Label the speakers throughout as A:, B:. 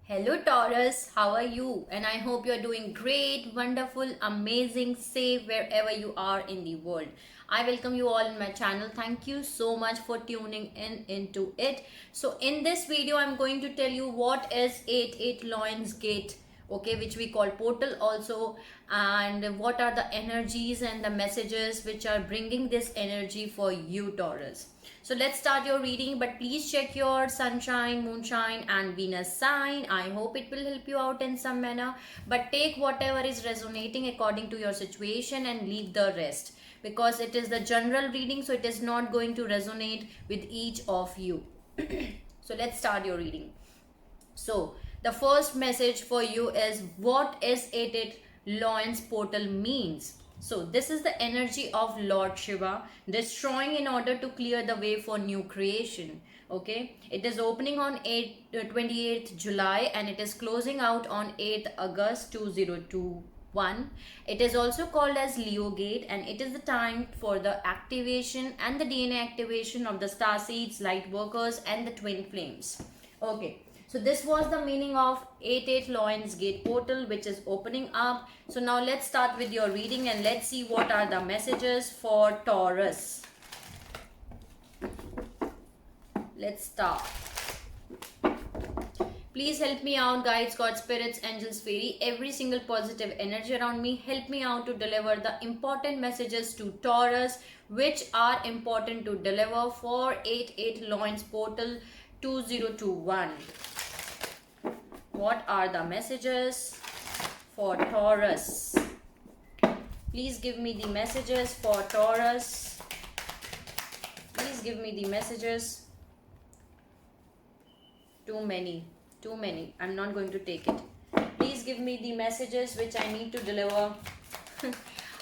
A: Hello Taurus, how are you? And I hope you're doing great, wonderful, amazing, safe wherever you are in the world. I welcome you all in my channel. Thank you so much for tuning in into it. So in this video, I'm going to tell you what is 88 Lions Gate, okay, which we call portal also, and what are the energies and the messages which are bringing this energy for you Taurus. So let's start your reading, but please check your sunshine, moonshine, and Venus sign. I hope it will help you out in some manner. But take whatever is resonating according to your situation and leave the rest, because it is the general reading, so it is not going to resonate with each of you. So let's start your reading. So the first message for you is what is it Lions portal means. So this is the energy of Lord Shiva destroying in order to clear the way for new creation. Okay, it is opening on 28th July and it is closing out on 8th August 2021. It is also called as Leo Gate, and it is the time for the activation and the DNA activation of the star seeds, light workers, and the twin flames. Okay, so this was the meaning of 88 Lions Gate portal, which is opening up. So now let's start with your reading and let's see what are the messages for Taurus. Let's start. Please help me out, guides, God, spirits, angels, fairy, every single positive energy around me. Help me out to deliver the important messages to Taurus, which are important to deliver for 88 Lions portal 2021. What are the messages for Taurus? Please give me the messages for Taurus. Please give me the messages. Too many. I'm not going to take it. Please give me the messages which I need to deliver.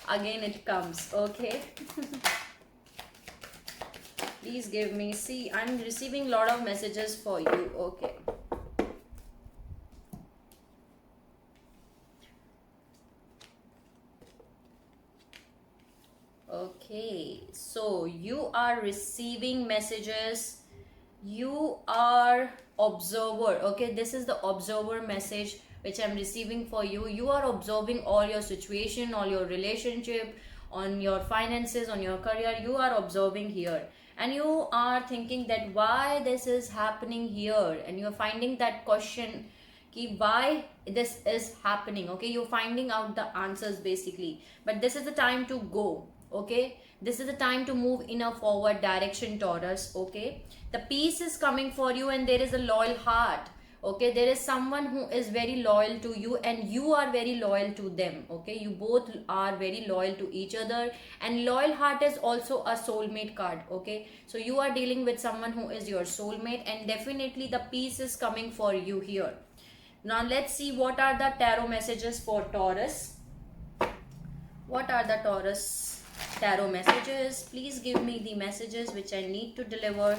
A: Again it comes. Okay. Please give me. See, I'm receiving a lot of messages for you. Okay. Okay, so you are receiving messages. You are observer. Okay, this is the observer message which I'm receiving for you. You are observing all your situation, all your relationship, on your finances, on your career. You are observing here, and you are thinking that why this is happening here, and you're finding that question ki why this is happening. Okay, you're finding out the answers basically, but this is the time to go. Okay, this is the time to move in a forward direction, Taurus. Okay, the peace is coming for you and there is a loyal heart. Okay, there is someone who is very loyal to you and you are very loyal to them. Okay, you both are very loyal to each other, and loyal heart is also a soulmate card. Okay, so you are dealing with someone who is your soulmate, and definitely the peace is coming for you here. Now let's see what are the tarot messages for Taurus. What are the Taurus tarot messages? Please give me the messages which I need to deliver.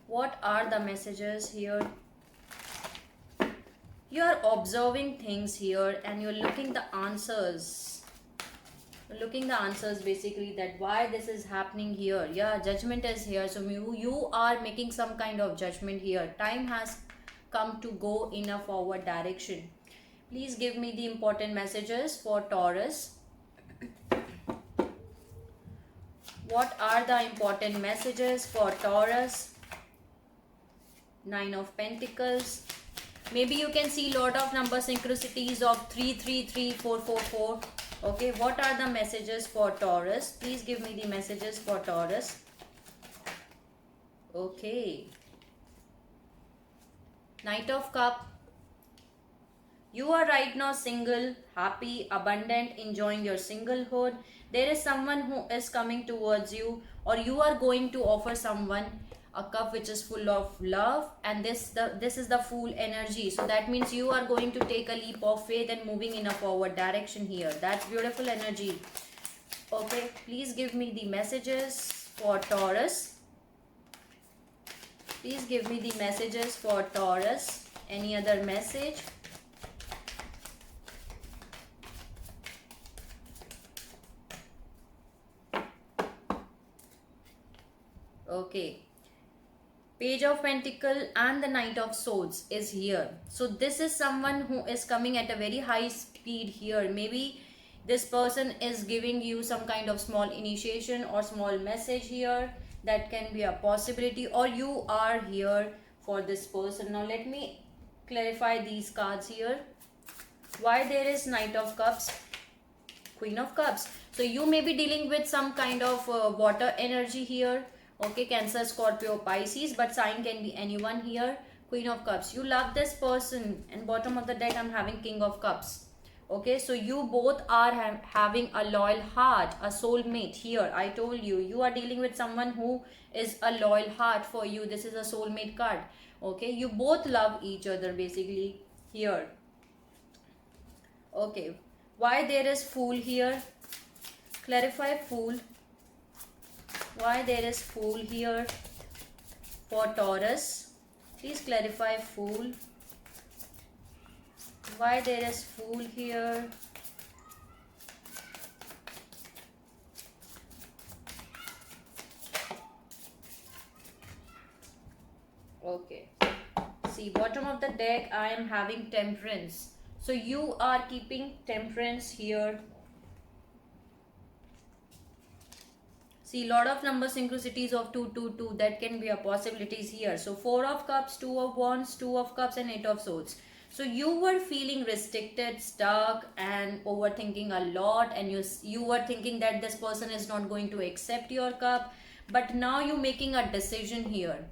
A: What are the messages here? You are observing things here and you're looking the answers. You're looking the answers basically, that why this is happening here. Yeah, judgment is here. So you are making some kind of judgment here. Time has come to go in a forward direction. Please give me the important messages for Taurus. What are the important messages for Taurus? Nine of Pentacles. Maybe you can see lot of number synchronicities of 333, 444. Okay, what are the messages for Taurus? Please give me the messages for Taurus. Okay. Knight of Cup. You are right now single, happy, abundant, enjoying your singlehood. There is someone who is coming towards you, or you are going to offer someone a cup which is full of love, and this is the Fool energy. So that means you are going to take a leap of faith and moving in a forward direction here. That's beautiful energy. Okay, please give me the messages for Taurus. Please give me the messages for Taurus. Any other message? Okay. Page of Pentacle and the Knight of Swords is here. So this is someone who is coming at a very high speed here. Maybe this person is giving you some kind of small initiation or small message here. That can be a possibility, or you are here for this person. Now let me clarify these cards here. Why there is Knight of Cups, Queen of Cups. So you may be dealing with some kind of water energy here. Okay, Cancer, Scorpio, Pisces, but sign can be anyone here. Queen of Cups. You love this person, and bottom of the deck I'm having King of Cups. Okay, so you both are having a loyal heart, a soulmate here. I told you, you are dealing with someone who is a loyal heart for you. This is a soulmate card. Okay, you both love each other basically here. Okay, why there is Fool here? Clarify Fool. Why there is Fool here for Taurus? Please clarify Fool. Why there is Fool here? Okay. See, bottom of the deck I am having Temperance. So you are keeping Temperance here. See, lot of number synchronicities of 222, that can be a possibilities here. So 4 of Cups, 2 of Wands, 2 of Cups and 8 of Swords. So you were feeling restricted, stuck and overthinking a lot, and you were thinking that this person is not going to accept your cup. But now you're making a decision here.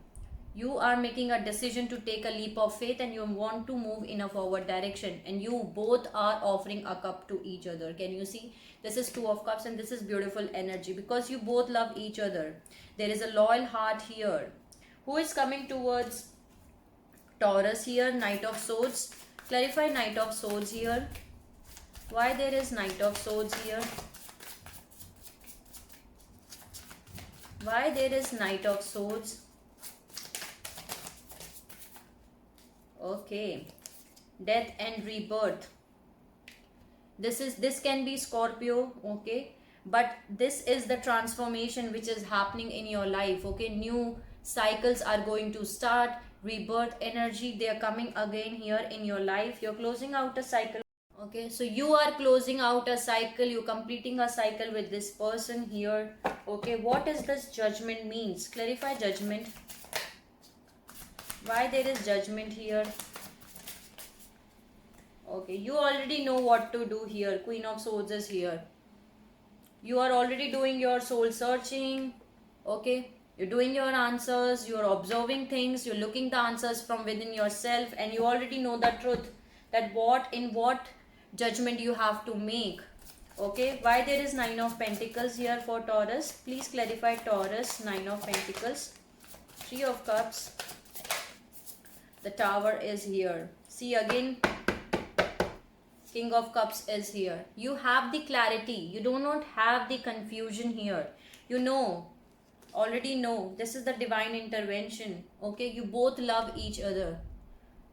A: You are making a decision to take a leap of faith, and you want to move in a forward direction, and you both are offering a cup to each other. Can you see? This is 2 of Cups and this is beautiful energy because you both love each other. There is a loyal heart here. Who is coming towards Taurus here? Knight of Swords. Clarify Knight of Swords here. Why there is Knight of Swords here? Why there is Knight of Swords? Okay, Death and Rebirth. This can be Scorpio. Okay, but this is the transformation which is happening in your life. Okay, new cycles are going to start. Rebirth energy, they are coming again here in your life. You're closing out a cycle. Okay, so you are closing out a cycle, you're completing a cycle with this person here. Okay, what is this Judgment means? Clarify Judgment. Why there is Judgment here? Okay, you already know what to do here. Queen of Swords is here. You are already doing your soul searching. Okay, you're doing your answers, you're observing things, you're looking the answers from within yourself, and you already know the truth that what judgment you have to make. Okay, why there is 9 of Pentacles here for Taurus? Please clarify Taurus. 9 of Pentacles. 3 of Cups. The Tower is here. See again, King of Cups is here. You have the clarity. You do not have the confusion here. You know, already know. This is the divine intervention. Okay, you both love each other.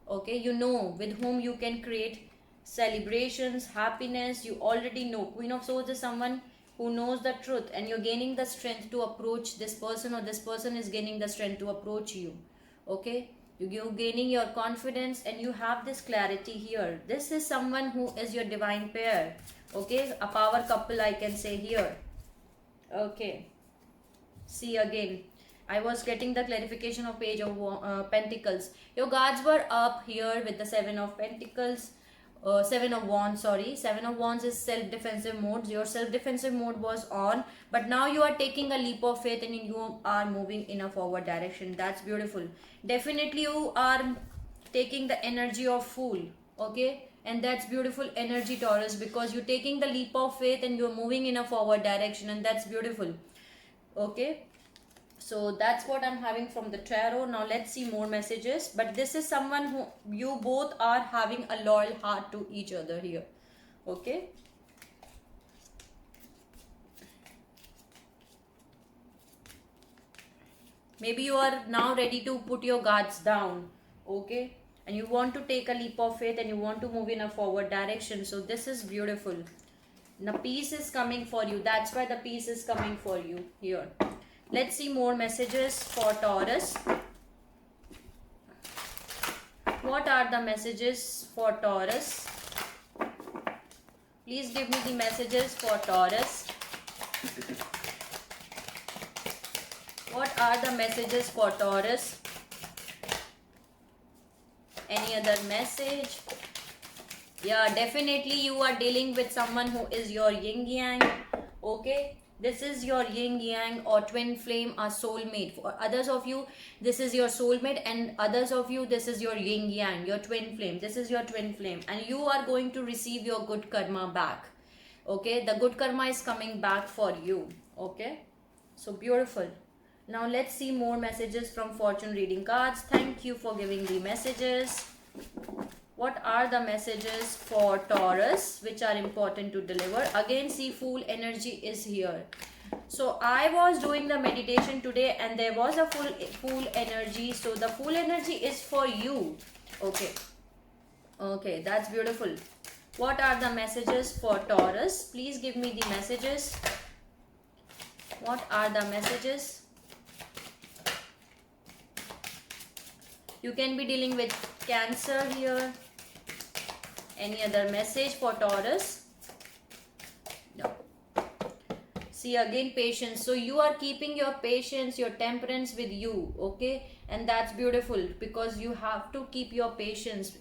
A: Okay, you know with whom you can create celebrations, happiness. You already know. Queen of Swords is someone who knows the truth, and you're gaining the strength to approach this person, or this person is gaining the strength to approach you. Okay, you're gaining your confidence and you have this clarity here. This is someone who is your divine pair. Okay, a power couple I can say here. Okay, see again, I was getting the clarification of Page of Pentacles. Your guards were up here with the 7 of Pentacles. 7 of Wands, sorry. 7 of Wands is self-defensive mode. Your self-defensive mode was on, but now you are taking a leap of faith and you are moving in a forward direction. That's beautiful. Definitely you are taking the energy of Fool. Okay, and that's beautiful energy, Taurus, because you're taking the leap of faith and you're moving in a forward direction, and that's beautiful. Okay, so that's what I'm having from the tarot. Now let's see more messages. But this is someone who you both are having a loyal heart to each other here. Okay, maybe you are now ready to put your guards down. Okay, and you want to take a leap of faith and you want to move in a forward direction. So this is beautiful. Now peace is coming for you. That's why the peace is coming for you here. Let's see more messages for Taurus. What are the messages for Taurus? Please give me the messages for Taurus. What are the messages for Taurus? Any other message? Yeah, definitely you are dealing with someone who is your yin yang. Okay, this is your yin yang or twin flame or soulmate. For others of you, this is your soulmate, and others of you, this is your yin yang, your twin flame. This is your twin flame, and you are going to receive your good karma back. Okay, the good karma is coming back for you. Okay, so beautiful. Now let's see more messages from fortune reading cards. Thank you for giving the messages. What are the messages for Taurus which are important to deliver? Again, see, Fool energy is here. So I was doing the meditation today and there was a Fool energy. So the Fool energy is for you. Okay. Okay, that's beautiful. What are the messages for Taurus? Please give me the messages. What are the messages? You can be dealing with Cancer here. Any other message for Taurus? No. See, again, patience. So you are keeping your patience, your temperance with you. Okay, and that's beautiful because you have to keep your patience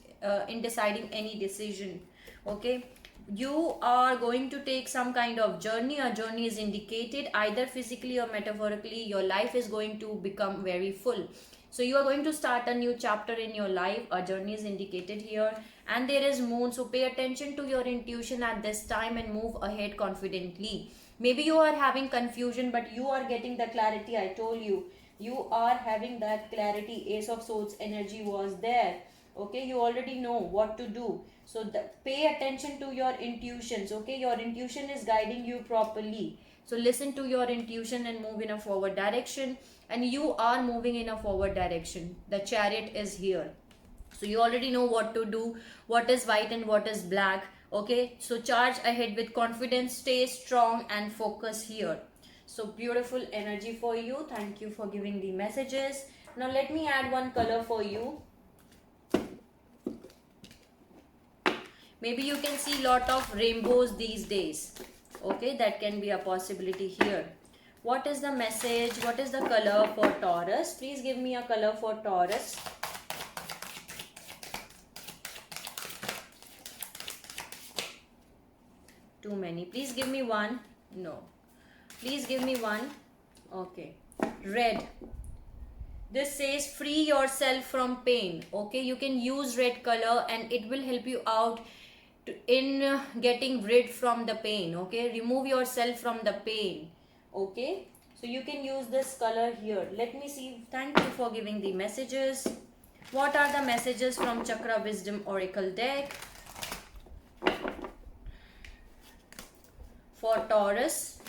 A: in deciding any decision. Okay, you are going to take some kind of journey. A journey is indicated either physically or metaphorically. Your life is going to become very full. So you are going to start a new chapter in your life. A journey is indicated here, and there is moon. So pay attention to your intuition at this time and move ahead confidently. Maybe you are having confusion, but you are getting the clarity. I told you, you are having that clarity. Ace of Swords energy was there. Okay, you already know what to do. So pay attention to your intuitions. Okay, your intuition is guiding you properly. So listen to your intuition and move in a forward direction. And you are moving in a forward direction. The Chariot is here. So you already know what to do, what is white and what is black. Okay, so charge ahead with confidence, stay strong and focus here. So beautiful energy for you. Thank you for giving the messages. Now let me add one color for you. Maybe you can see lot of rainbows these days. Okay, that can be a possibility here. What is the message? What is the color for Taurus? Please give me a color for Taurus. Too many. Please give me one. No. Please give me one. Okay. Red. This says free yourself from pain. Okay, you can use red color and it will help you out in getting rid from the pain. Okay, remove yourself from the pain. Okay, so you can use this color here. Let me see. Thank you for giving the messages. What are the messages from Chakra Wisdom Oracle deck for Taurus?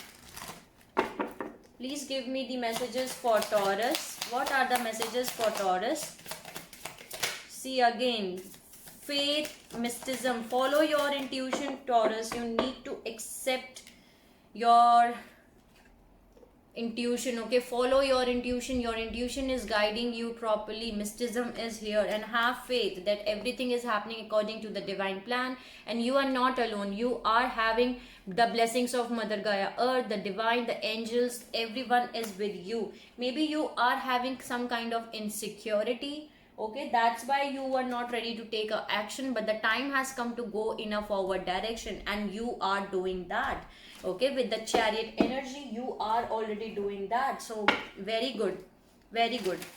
A: Please give me the messages for Taurus. What are the messages for Taurus? See, again, faith, mysticism. Follow your intuition, Taurus. You need to accept your intuition. Okay, follow your intuition. Your intuition is guiding you properly. Mysticism is here, and have faith that everything is happening according to the divine plan, and you are not alone. You are having the blessings of Mother Gaia Earth, the divine, the angels. Everyone is with you. Maybe you are having some kind of insecurity. Okay, that's why you are not ready to take a action, but the time has come to go in a forward direction, and you are doing that. Okay, with the Chariot energy, you are already doing that. So very good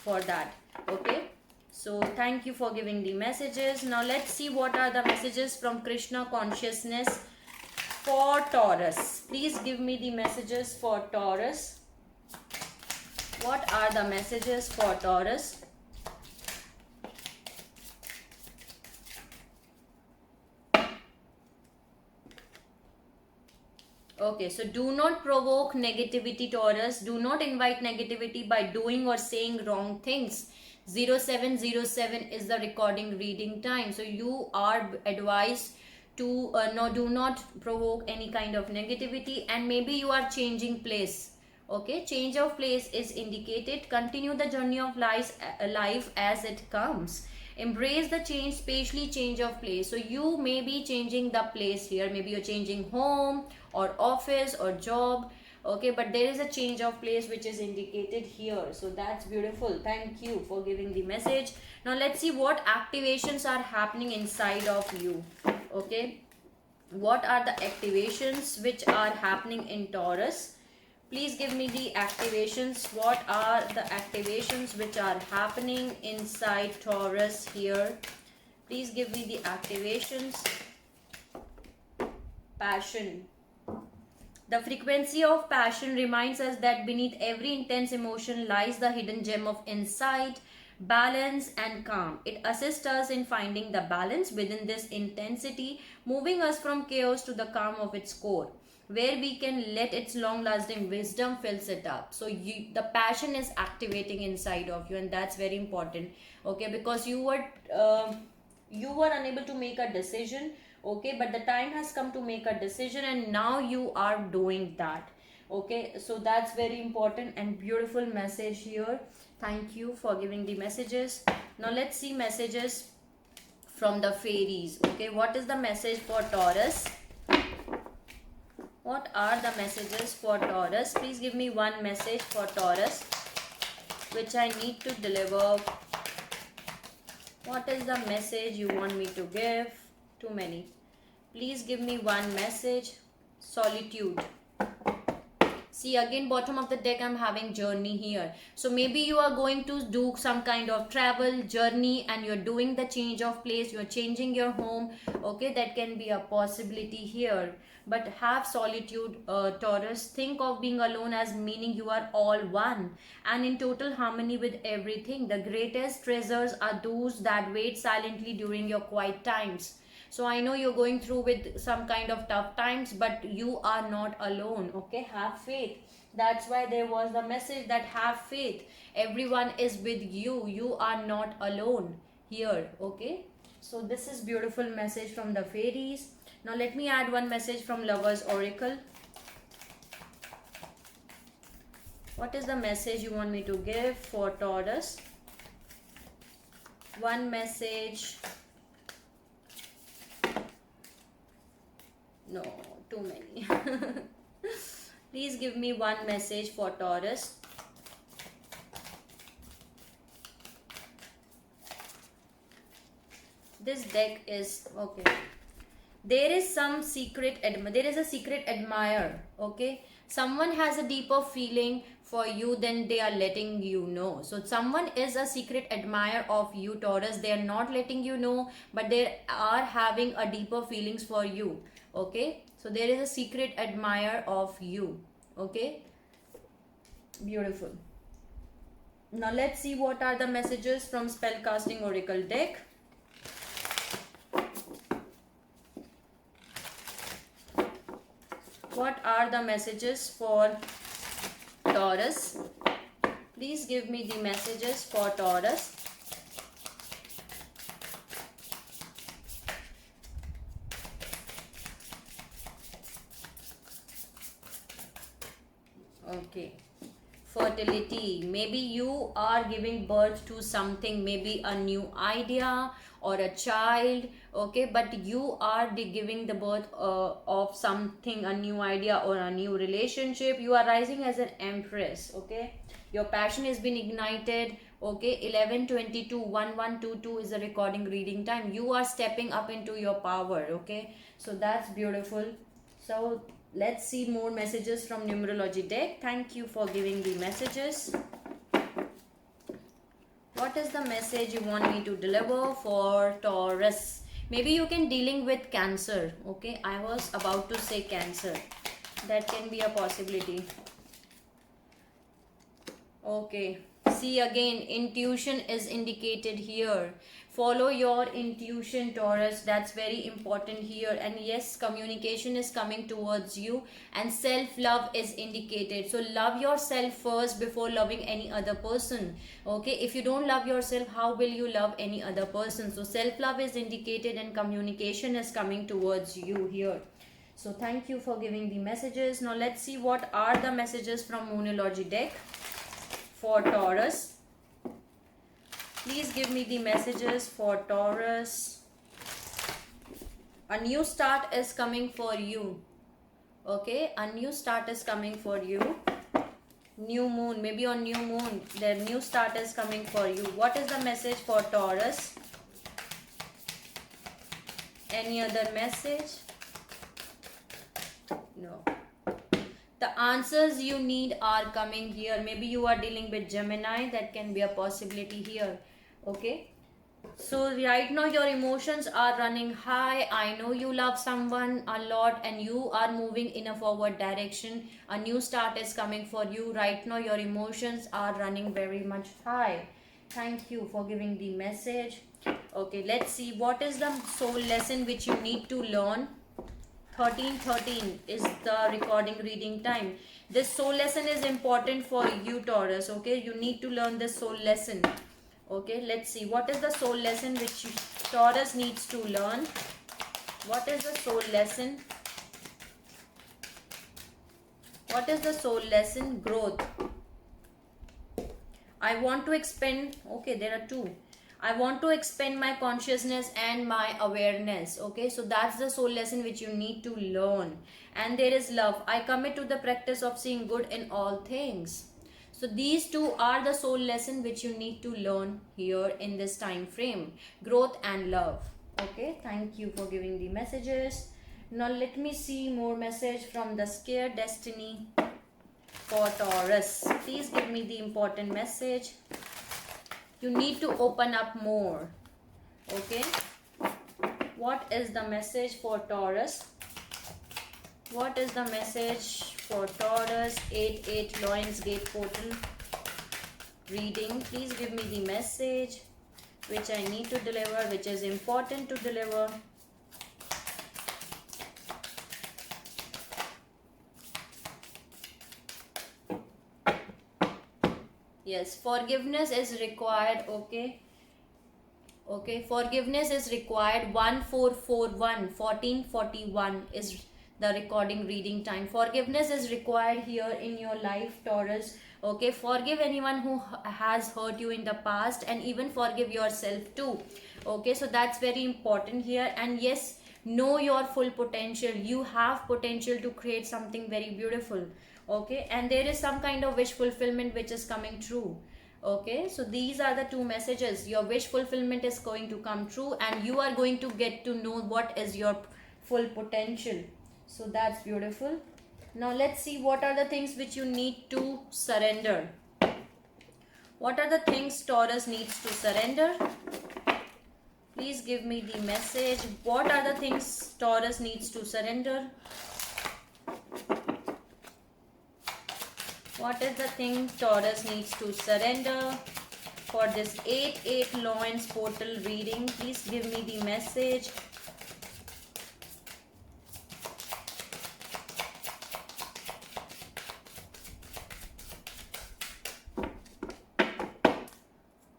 A: for that. Okay, so thank you for giving the messages. Now let's see what are the messages from Krishna consciousness for Taurus. Please give me the messages for Taurus. What are the messages for Taurus? Okay, so do not provoke negativity, Taurus. Do not invite negativity by doing or saying wrong things. 0707 is the recording reading time. So you are advised to do not provoke any kind of negativity, and maybe you are changing place. Okay, change of place is indicated. Continue the journey of life as it comes. Embrace the change, especially change of place. So you may be changing the place here. Maybe you're changing home or office or job. Okay, but there is a change of place which is indicated here. So that's beautiful. Thank you for giving the message. Now let's see what activations are happening inside of you. Okay, what are the activations which are happening in Taurus? Please give me the activations. What are the activations which are happening inside Taurus here? Please give me the activations. Passion. The frequency of passion reminds us that beneath every intense emotion lies the hidden gem of insight, balance, and calm. It assists us in finding the balance within this intensity, moving us from chaos to the calm of its core, where we can let its long-lasting wisdom fills it up. So the passion is activating inside of you, and that's very important. Okay, because you were unable to make a decision. Okay, but the time has come to make a decision, and now you are doing that. Okay, so that's very important and beautiful message here. Thank you for giving the messages. Now let's see messages from the fairies. Okay, what is the message for Taurus? What are the messages for Taurus? Please give me one message for Taurus which I need to deliver. What is the message you want me to give? Too many. Please give me one message. Solitude. See, again, bottom of the deck, I'm having journey here. So maybe you are going to do some kind of travel, journey, and you're doing the change of place. You're changing your home. Okay, that can be a possibility here. But have solitude, Taurus. Think of being alone as meaning you are all one and in total harmony with everything. The greatest treasures are those that wait silently during your quiet times. So I know you're going through with some kind of tough times, but you are not alone. Okay, have faith. That's why there was the message that have faith. Everyone is with you. You are not alone here. Okay, so this is beautiful message from the fairies. Now let me add one message from Lovers Oracle. What is the message you want me to give for Taurus? One message. No, too many. Please give me one message for Taurus. This deck is okay. There is some secret there is a secret admirer. Okay, someone has a deeper feeling for you than they are letting you know. So someone is a secret admirer of you, Taurus. They are not letting you know, but they are having a deeper feelings for you. Okay, so there is a secret admirer of you. Okay, beautiful. Now let's see what are the messages from Spellcasting Oracle deck. What are the messages for Taurus? Please give me the messages for Taurus. Okay, fertility. Maybe you are giving birth to something, maybe a new idea or a child. Okay, but you are giving the birth of something, a new idea or a new relationship. You are rising as an empress. Okay, your passion has been ignited. Okay, 11:22 is the recording reading time. You are stepping up into your power. Okay, so that's beautiful. So let's see more messages from numerology deck. Thank you for giving the messages. What is the message you want me to deliver for Taurus? Maybe you can dealing with Cancer. Okay, I was about to say Cancer. That can be a possibility. Okay, see again, intuition is indicated here. Follow your intuition, Taurus. That's very important here. And yes, communication is coming towards you and self-love is indicated. So love yourself first before loving any other person. Okay, if you don't love yourself, how will you love any other person? So self-love is indicated and communication is coming towards you here. So thank you for giving the messages. Now let's see what are the messages from Moonology deck for Taurus. Please give me the messages for Taurus. A new start is coming for you. Okay, a new start is coming for you. New moon, maybe on new moon, the new start is coming for you. What is the message for Taurus? Any other message? No. The answers you need are coming here. Maybe you are dealing with Gemini. That can be a possibility here. Okay. So right now your emotions are running high. I know you love someone a lot and you are moving in a forward direction. A new start is coming for you. Right now your emotions are running very much high. Thank you for giving the message. Okay, let's see what is the soul lesson which you need to learn. 13:13 is the recording reading time. This soul lesson is important for you, Taurus. Okay, you need to learn this soul lesson. Okay, let's see what is the soul lesson which Taurus needs to learn. What is the soul lesson? What is the soul lesson? Growth. I want to expand. Okay, there are two. I want to expand my consciousness and my awareness. Okay, so that's the soul lesson which you need to learn. And there is love. I commit to the practice of seeing good in all things. So these two are the soul lesson which you need to learn here in this time frame. Growth and love. Okay, thank you for giving the messages. Now let me see more message from the Scared Destiny for Taurus. Please give me the important message. You need to open up more. Okay. What is the message for Taurus? What is the message for Taurus? 8-8 Lionsgate portal reading. Please give me the message which I need to deliver, which is important to deliver. Yes, forgiveness is required. Okay. Okay, forgiveness is required. 1441 1441 is the recording reading time. Forgiveness is required here in your life, Taurus. Okay, forgive anyone who has hurt you in the past and even forgive yourself too. Okay, so that's very important here. And yes, know your full potential. You have potential to create something very beautiful. Okay, and there is some kind of wish fulfillment which is coming true. Okay, so these are the two messages. Your wish fulfillment is going to come true and you are going to get to know what is your full potential. So that's beautiful. Now let's see what are the things which you need to surrender. What are the things Taurus needs to surrender? Please give me the message. What are the things Taurus needs to surrender? What is the thing Taurus needs to surrender for this 8-8 Lions portal reading? Please give me the message.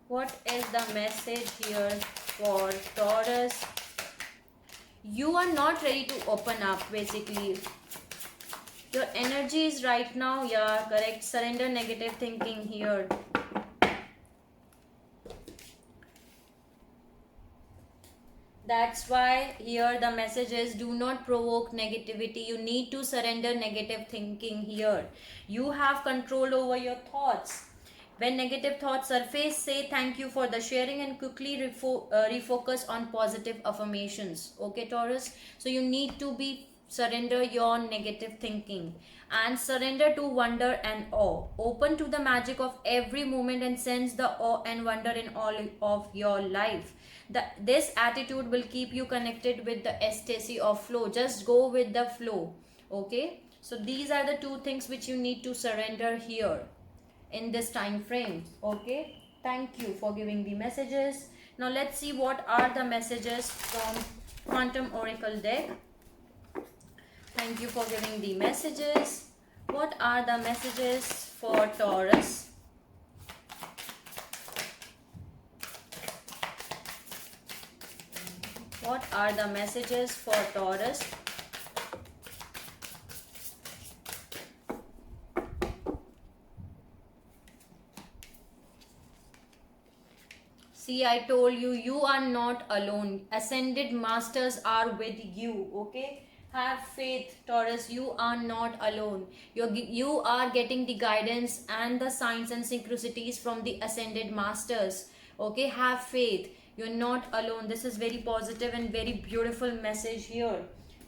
A: What is the message here for Taurus? You are not ready to open up, basically. Your energy is right now, yeah, correct. Surrender negative thinking here. That's why here the message is do not provoke negativity. You need to surrender negative thinking here. You have control over your thoughts. When negative thoughts surface, say thank you for the sharing and quickly refocus on positive affirmations. Okay, Taurus? So you need to surrender your negative thinking and surrender to wonder and awe. Open to the magic of every moment and sense the awe and wonder in all of your life. This attitude will keep you connected with the ecstasy of flow. Just go with the flow. Okay? So these are the two things which you need to surrender here in this time frame. Okay, thank you for giving the messages. Now let's see what are the messages from Quantum Oracle deck. Thank you for giving the messages. What are the messages for Taurus? What are the messages for Taurus? See, I told you, you are not alone. Ascended masters are with you. Okay, have faith, Taurus. You are not alone. You are getting the guidance and the signs and synchronicities from the ascended masters. Okay, have faith. You're not alone. This is very positive and very beautiful message here.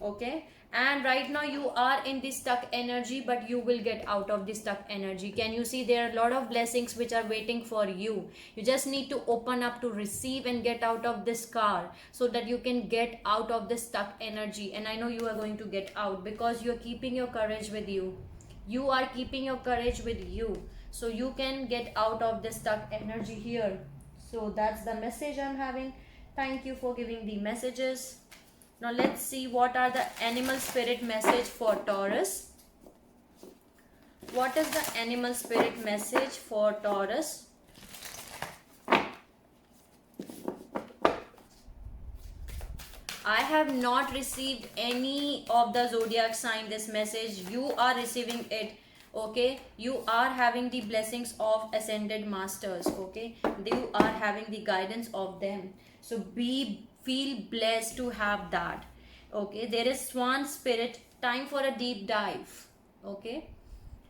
A: Okay, and right now you are in the stuck energy, but you will get out of the stuck energy. Can you see there are a lot of blessings which are waiting for you? You just need to open up to receive and get out of this car, so that you can get out of the stuck energy. And I know you are going to get out, because you are keeping your courage with you. You are keeping your courage with you, so you can get out of the stuck energy here. So that's the message I'm having. Thank you for giving the messages. Now let's see what are the animal spirit message for Taurus. What is the animal spirit message for Taurus? I have not received any of the zodiac sign this message. You are receiving it. Okay, you are having the blessings of ascended masters. Okay, you are having the guidance of them. So feel blessed to have that. Okay, there is swan spirit, time for a deep dive. Okay,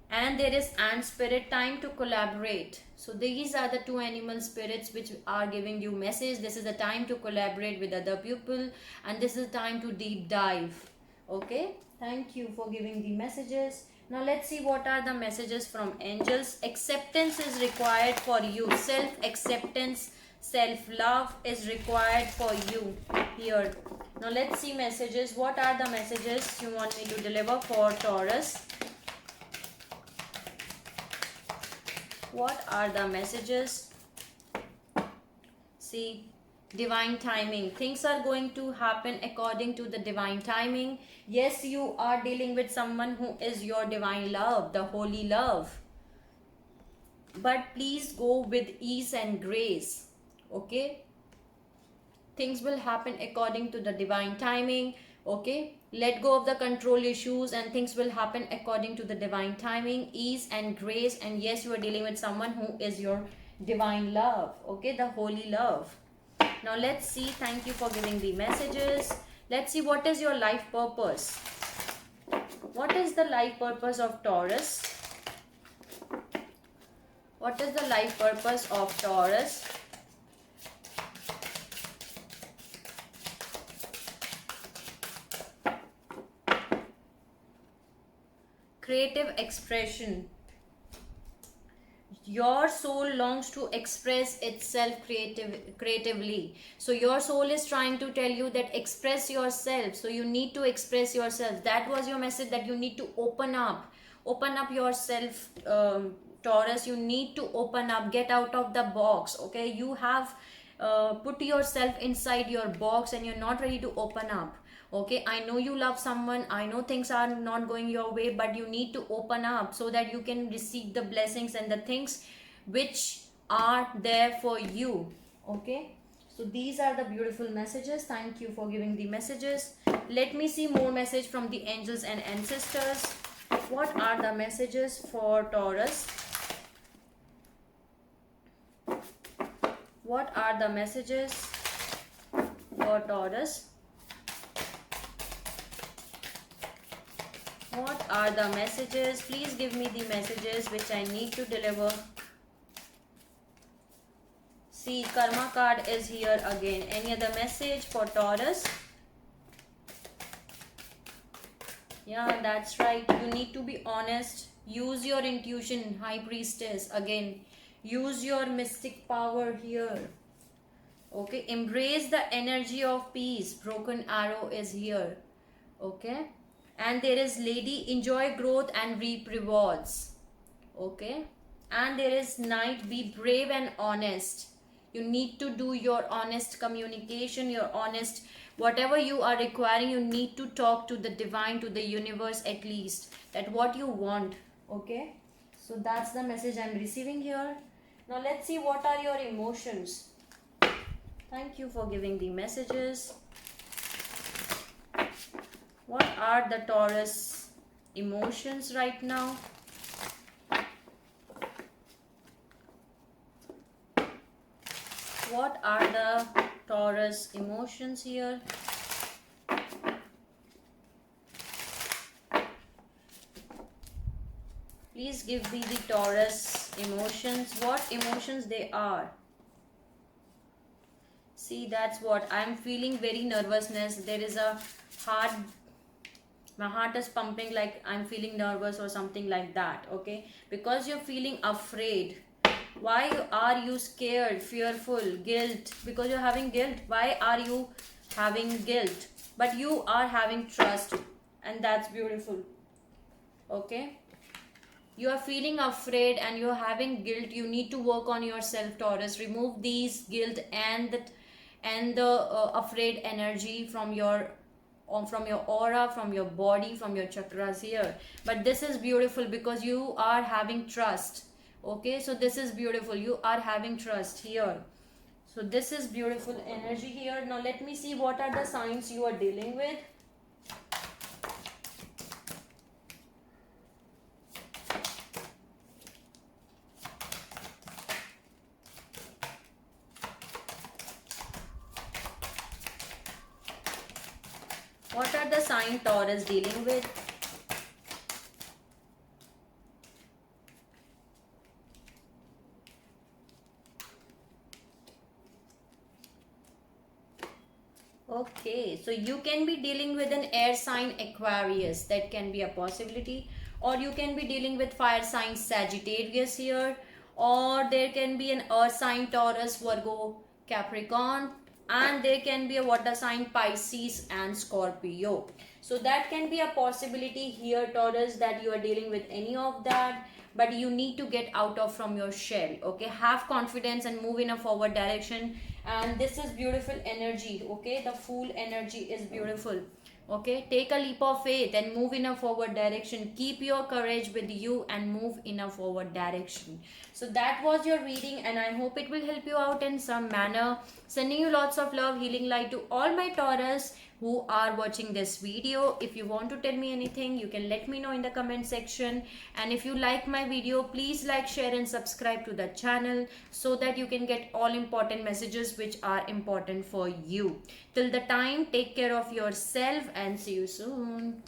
A: and there is ant spirit, time to collaborate. So these are the two animal spirits which are giving you message. This is the time to collaborate with other people, and this is the time to deep dive. Okay, thank you for giving the messages. Now let's see what are the messages from angels. Acceptance is required for you. Self acceptance, self love is required for you here. Now let's see messages. What are the messages you want me to deliver for Taurus? What are the messages? See, divine timing. Things are going to happen according to the divine timing. Yes, you are dealing with someone who is your divine love, the holy love. But please go with ease and grace. Okay? Things will happen according to the divine timing. Okay, let go of the control issues, and things will happen according to the divine timing, ease and grace. And yes, you are dealing with someone who is your divine love. Okay, the holy love. Now let's see. Thank you for giving the messages. Let's see what is your life purpose. What is the life purpose of Taurus? What is the life purpose of Taurus? Creative expression. Your soul longs to express itself creatively. So your soul is trying to tell you that express yourself. So you need to express yourself. That was your message, that you need to open up yourself, Taurus. You need to open up, get out of the box. Okay, you have put yourself inside your box and you're not ready to open up. Okay, I know you love someone, I know things are not going your way, but you need to open up so that you can receive the blessings and the things which are there for you. Okay, so these are the beautiful messages. Thank you for giving the messages. Let me see more message from the angels and ancestors. What are the messages for Taurus? What are the messages for Taurus? What are the messages? Please give me the messages which I need to deliver. See, karma card is here again. Any other message for Taurus? Yeah, that's right. You need to be honest. Use your intuition, High Priestess. Again, use your mystic power here. Okay, embrace the energy of peace. Broken arrow is here. Okay, and there is lady, enjoy growth and reap rewards. Okay, and there is knight, be brave and honest. You need to do your honest communication, your honest, whatever you are requiring, you need to talk to the divine, to the universe at least, that what you want. Okay, so that's the message I'm receiving here. Now let's see what are your emotions. Thank you for giving the messages. What are the Taurus emotions right now? what are the Taurus emotions here? Please give me the Taurus emotions, what emotions they are. See, that's what I'm feeling, very nervousness. There is a heart, my heart is pumping like I'm feeling nervous or something like that. Okay, because you're feeling afraid. Why are you scared, fearful, guilt? Because you're having guilt. Why are you having guilt? But you are having trust, and that's beautiful. Okay, you are feeling afraid and you're having guilt. You need to work on yourself, Taurus. Remove these guilt and the afraid energy from your aura, from your body, from your chakras here. But this is beautiful because you are having trust. Okay, so this is beautiful, you are having trust here. So this is beautiful energy here. Now let me see what are the signs you are dealing with. What are the sign Taurus dealing with? Okay, so you can be dealing with an air sign Aquarius, that can be a possibility, or you can be dealing with fire sign Sagittarius here, or there can be an earth sign Taurus, Virgo, Capricorn, and there can be a water sign Pisces and Scorpio. So that can be a possibility here, Taurus, that you are dealing with any of that, but you need to get out of from your shell. Okay, have confidence and move in a forward direction. And this is beautiful energy. Okay, the Fool energy is beautiful. Okay, take a leap of faith and move in a forward direction. Keep your courage with you and move in a forward direction. So that was your reading, and I hope it will help you out in some manner. Sending you lots of love, healing light to all my Taurus who are watching this video. If you want to tell me anything, you can let me know in the comment section. And if you like my video, please like, share and subscribe to the channel so that you can get all important messages which are important for you. Till the time, take care of yourself and see you soon.